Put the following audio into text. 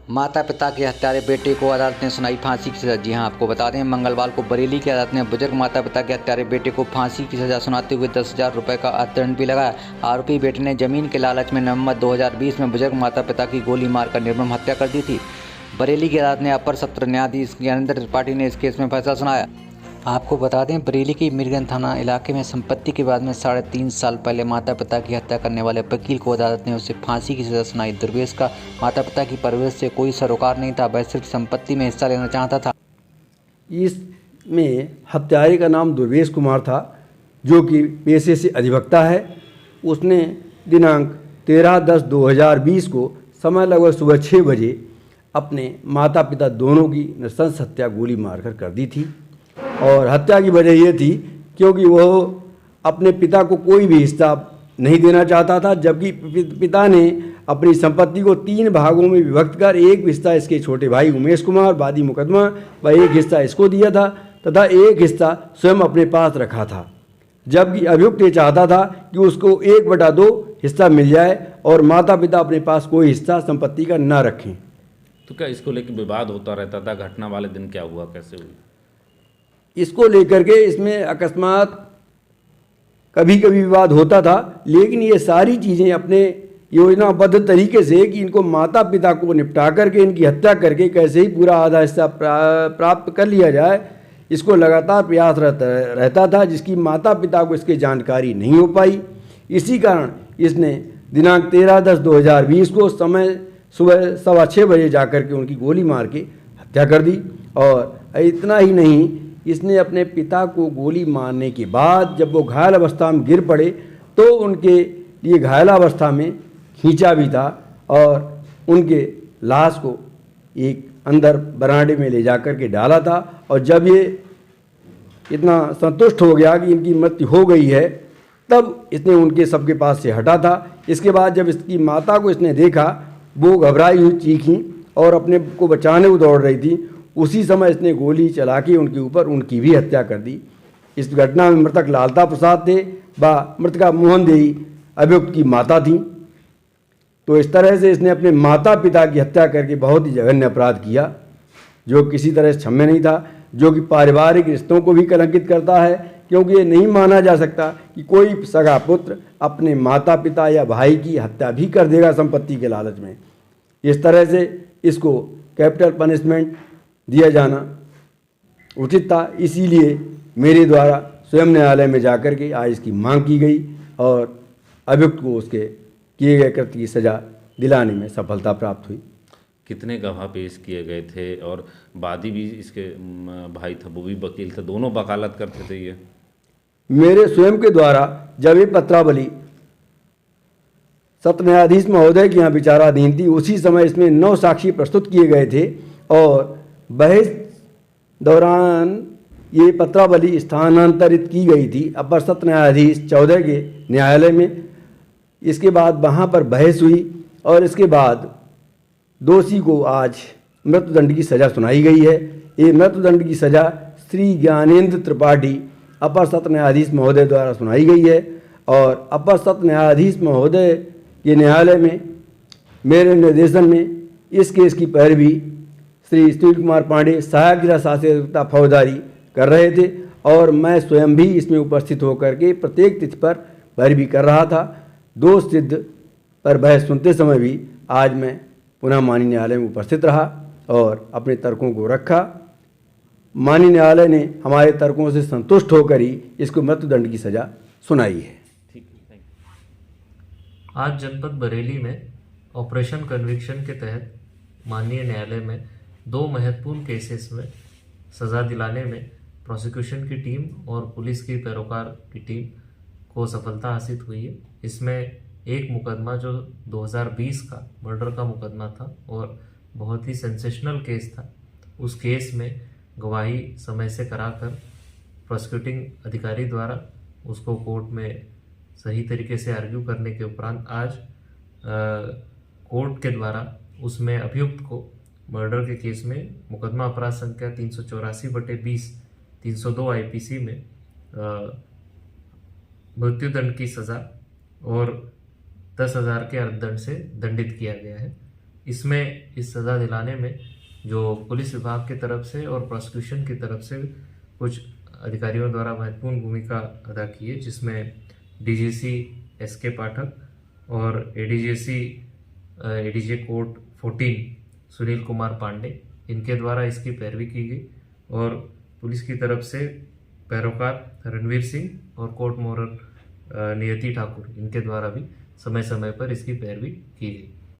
माता पिता के हत्यारे बेटे को अदालत ने सुनाई फांसी की सजा। जी हां, आपको बता दें मंगलवार को बरेली की अदालत ने बुजुर्ग माता पिता के हत्यारे बेटे को फांसी की सजा सुनाते हुए 10,000 रुपये का अर्थदंड भी लगाया। आरोपी बेटे ने जमीन के लालच में नवंबर 2020 में बुजुर्ग माता पिता की गोली मारकर निर्मम हत्या कर दी थी। बरेली की अदालत ने अपर सत्र न्यायाधीश ज्ञानेंद्र त्रिपाठी ने इस केस में फैसला सुनाया। आपको बता दें बरेली की मीरगंज थाना इलाके में संपत्ति के बाद में 3.5 साल पहले माता पिता की हत्या करने वाले वकील को अदालत ने उसे फांसी की सजा सुनाई। दुर्वेश का माता पिता की परवरिश से कोई सरोकार नहीं था, वह सिर्फ संपत्ति में हिस्सा लेना चाहता था। इसमें हत्यारे का नाम दुर्वेश कुमार था, जो कि पेशे से अधिवक्ता है। उसने दिनांक 13/10/2020 को समय लगभग सुबह 6 बजे अपने माता पिता दोनों की नृशंस हत्या गोली मारकर कर दी थी। और हत्या की वजह ये थी क्योंकि वह अपने पिता को कोई भी हिस्सा नहीं देना चाहता था, जबकि पिता ने अपनी संपत्ति को 3 भागों में विभक्त कर एक हिस्सा इसके छोटे भाई उमेश कुमार वादी मुकदमा व एक हिस्सा इसको दिया था तथा एक हिस्सा स्वयं अपने पास रखा था, जबकि अभियुक्त ये चाहता था कि उसको 1/2 हिस्सा मिल जाए और माता पिता अपने पास कोई हिस्सा संपत्ति का न रखें। तो क्या इसको लेकर विवाद होता रहता था? घटना वाले दिन क्या हुआ, कैसे हुई? इसको लेकर के इसमें अकस्मात कभी कभी विवाद होता था, लेकिन ये सारी चीज़ें अपने योजनाबद्ध तरीके से कि इनको माता पिता को निपटा करके इनकी हत्या करके कैसे ही पूरा आधा हिस्सा प्राप्त कर लिया जाए, इसको लगातार प्रयास रहता था, जिसकी माता पिता को इसकी जानकारी नहीं हो पाई। इसी कारण इसने दिनांक 13/10/2020 को समय सुबह 6:15 बजे जाकर के उनकी गोली मार के हत्या कर दी। और इतना ही नहीं, इसने अपने पिता को गोली मारने के बाद जब वो घायल अवस्था में गिर पड़े तो उनके लिए घायलावस्था में खींचा भी था और उनके लाश को एक अंदर बरामदे में ले जाकर के डाला था। और जब ये इतना संतुष्ट हो गया कि इनकी मृत्यु हो गई है, तब इसने उनके सबके पास से हटा था। इसके बाद जब इसकी माता को इसने देखा, वो घबराई हुई चीखी और अपने को बचाने को दौड़ रही थी। उसी समय इसने गोली चला के उनके ऊपर उनकी भी हत्या कर दी। इस घटना में मृतक लालता प्रसाद थे व मृतका मोहन देवी अभियुक्त की माता थी। तो इस तरह से इसने अपने माता पिता की हत्या करके बहुत ही जघन्य अपराध किया, जो किसी तरह से क्षम्य नहीं था, जो कि पारिवारिक रिश्तों को भी कलंकित करता है, क्योंकि ये नहीं माना जा सकता कि कोई सगा पुत्र अपने माता पिता या भाई की हत्या भी कर देगा संपत्ति के लालच में। इस तरह से इसको कैपिटल पनिशमेंट दिया जाना उचित था। इसीलिए मेरे द्वारा स्वयं न्यायालय में जाकर के आज इसकी मांग की गई और अभियुक्त को उसके किए गए कृत्य की सज़ा दिलाने में सफलता प्राप्त हुई। कितने गवाह पेश किए गए थे? और वादी भी इसके भाई था, वो भी वकील थे, दोनों वकालत करते थे। ये मेरे स्वयं के द्वारा जब ये पत्रावली सत्र न्यायाधीश महोदय के यहाँ विचाराधीन थी, उसी समय इसमें 9 साक्षी प्रस्तुत किए गए थे और बहस दौरान ये पत्रावली स्थानांतरित की गई थी अपर सत्र न्यायाधीश 14 के न्यायालय में। इसके बाद वहाँ पर बहस हुई और इसके बाद दोषी को आज मृत्युदंड की सज़ा सुनाई गई है। ये मृत्युदंड की सज़ा श्री ज्ञानेंद्र त्रिपाठी अपर सत्र न्यायाधीश महोदय द्वारा सुनाई गई है। और अपर सत्र न्यायाधीश महोदय के न्यायालय में मेरे निर्देशन में इस केस की पैरवी श्री सुनील कुमार पांडे सहायक जिला शासी अधिवक्ता फौजदारी कर रहे थे और मैं स्वयं भी इसमें उपस्थित होकर के प्रत्येक तिथि पर पैरवी कर रहा था। दोष सिद्ध पर बहस सुनते समय भी आज मैं पुनः माननीय न्यायालय में उपस्थित रहा और अपने तर्कों को रखा। माननीय न्यायालय ने हमारे तर्कों से संतुष्ट होकर ही इसको मृत्युदंड की सज़ा सुनाई है। आज जनपद बरेली में ऑपरेशन कन्विक्शन के तहत माननीय न्यायालय में 2 महत्वपूर्ण केसेस में सज़ा दिलाने में प्रोसिक्यूशन की टीम और पुलिस की पैरोकार की टीम को सफलता हासिल हुई है। इसमें एक मुकदमा जो 2020 का मर्डर का मुकदमा था और बहुत ही सेंसेशनल केस था, उस केस में गवाही समय से कराकर प्रोसिक्यूटिंग अधिकारी द्वारा उसको कोर्ट में सही तरीके से आर्ग्यू करने के उपरांत आज कोर्ट के द्वारा उसमें अभियुक्त को मर्डर के केस में मुकदमा अपराध संख्या 384/20 302 आईपीसी में मृत्युदंड की सज़ा और 10,000 के अर्थदंड से दंडित किया गया है। इसमें इस सज़ा दिलाने में जो पुलिस विभाग की तरफ से और प्रोसिक्यूशन की तरफ से कुछ अधिकारियों द्वारा महत्वपूर्ण भूमिका अदा की है, जिसमें डीजीसी एसके पाठक और एडीजे कोर्ट 14 सुनील कुमार पांडे, इनके द्वारा इसकी पैरवी की गई और पुलिस की तरफ से पैरोकार रणवीर सिंह और कोर्ट मोरर नियति ठाकुर, इनके द्वारा भी समय समय पर इसकी पैरवी की गई।